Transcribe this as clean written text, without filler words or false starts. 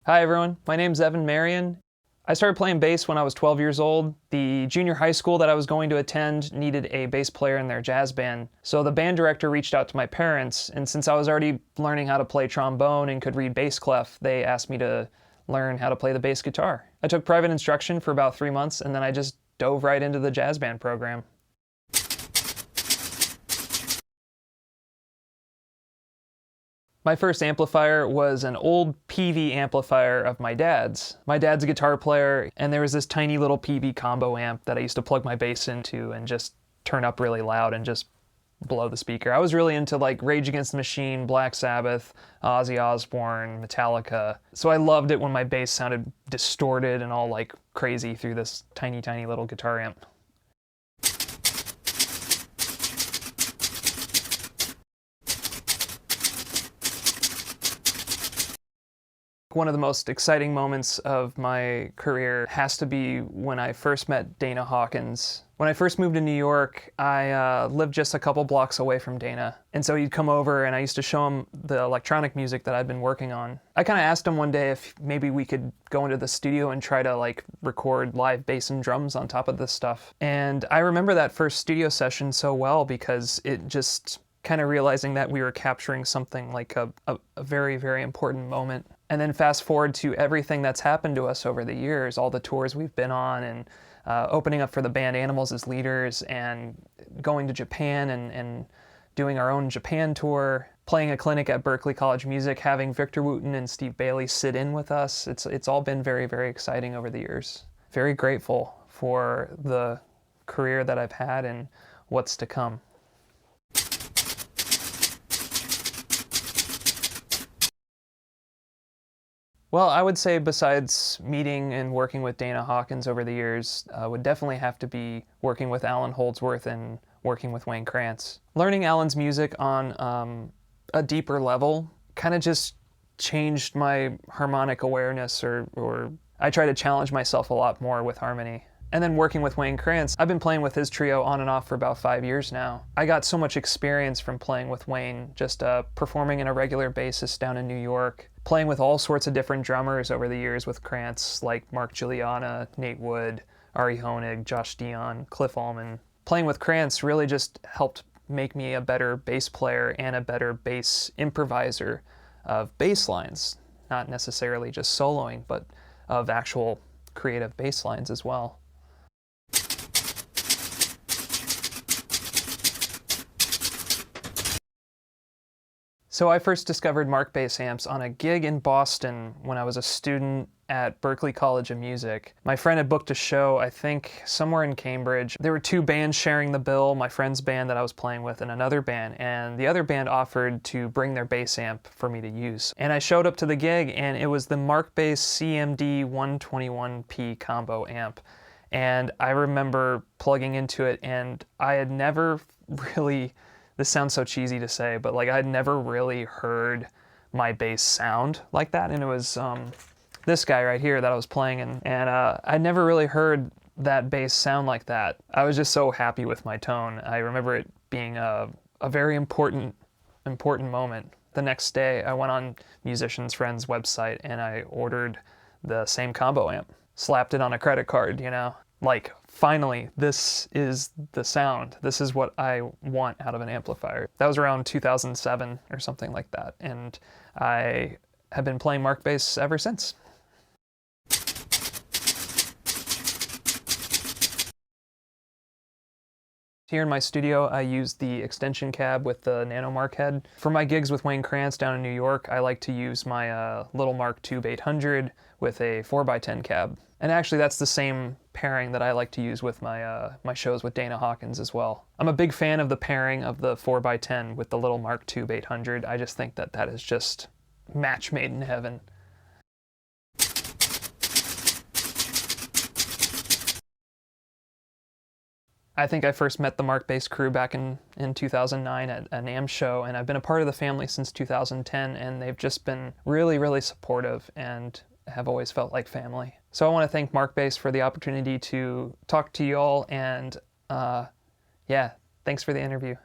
Hi everyone, my name's Evan Marion. I started playing bass when I was 12 years old. The junior high school that I was going to attend needed a bass player in their jazz band. So the band director reached out to my parents, and since I was already learning how to play trombone and could read bass clef, they asked me to learn how to play the bass guitar. I took private instruction for about 3 months, and then I just dove right into the jazz band program. My first amplifier was an old PV amplifier of my dad's. My dad's a guitar player, and there was this tiny little PV combo amp that I used to plug my bass into and just turn up really loud and just blow the speaker. I was really into like Rage Against the Machine, Black Sabbath, Ozzy Osbourne, Metallica. So I loved it when my bass sounded distorted and all like crazy through this tiny, tiny little guitar amp. One of the most exciting moments of my career has to be when I first met Dana Hawkins. When I first moved to New York, I lived just a couple blocks away from Dana. And so he'd come over and I used to show him the electronic music that I'd been working on. I kind of asked him one day if maybe we could go into the studio and try to like record live bass and drums on top of this stuff. And I remember that first studio session so well because it just kind of realizing that we were capturing something like a very, very important moment. And then fast forward to everything that's happened to us over the years, all the tours we've been on and opening up for the band Animals as Leaders and going to Japan and doing our own Japan tour, playing a clinic at Berklee College of Music, having Victor Wooten and Steve Bailey sit in with us. It's all been very, very exciting over the years. Very grateful for the career that I've had and what's to come. Well, I would say besides meeting and working with Dana Hawkins over the years, would definitely have to be working with Allan Holdsworth and working with Wayne Krantz. Learning Allan's music on a deeper level kind of just changed my harmonic awareness, or I try to challenge myself a lot more with harmony. And then working with Wayne Krantz, I've been playing with his trio on and off for about 5 years now. I got so much experience from playing with Wayne, just performing on a regular basis down in New York, playing with all sorts of different drummers over the years with Krantz, like Mark Guiliana, Nate Wood, Ari Honig, Josh Dion, Cliff Allman. Playing with Krantz really just helped make me a better bass player and a better bass improviser of bass lines, not necessarily just soloing, but of actual creative bass lines as well. So I first discovered Mark Bass amps on a gig in Boston when I was a student at Berklee College of Music. My friend had booked a show, I think, somewhere in Cambridge. There were two bands sharing the bill, my friend's band that I was playing with and another band, and the other band offered to bring their bass amp for me to use. And I showed up to the gig and it was the Mark Bass CMD 121P combo amp. And I remember plugging into it and I had never really, this sounds so cheesy to say, but like I'd never really heard my bass sound like that. And it was this guy right here that I was playing, and I'd never really heard that bass sound like that. I was just so happy with my tone. I remember it being a very important moment. The next day I went on Musician's Friend's website and I ordered the same combo amp, slapped it on a credit card, you know? Like, finally, this is the sound. This is what I want out of an amplifier. That was around 2007 or something like that, and I have been playing Mark Bass ever since. Here in my studio, I use the extension cab with the Nano Mark head. For my gigs with Wayne Krantz down in New York, I like to use my Little Mark Tube 800 with a 4x10 cab. And actually that's the same pairing that I like to use with my my shows with Dana Hawkins as well. I'm a big fan of the pairing of the 4x10 with the Little Mark Tube 800. I just think that that is just match made in heaven. I think I first met the Mark Bass crew back in 2009 at a NAMM show, and I've been a part of the family since 2010, and they've just been really, really supportive and have always felt like family. So I want to thank Mark Bass for the opportunity to talk to you all, and yeah, thanks for the interview.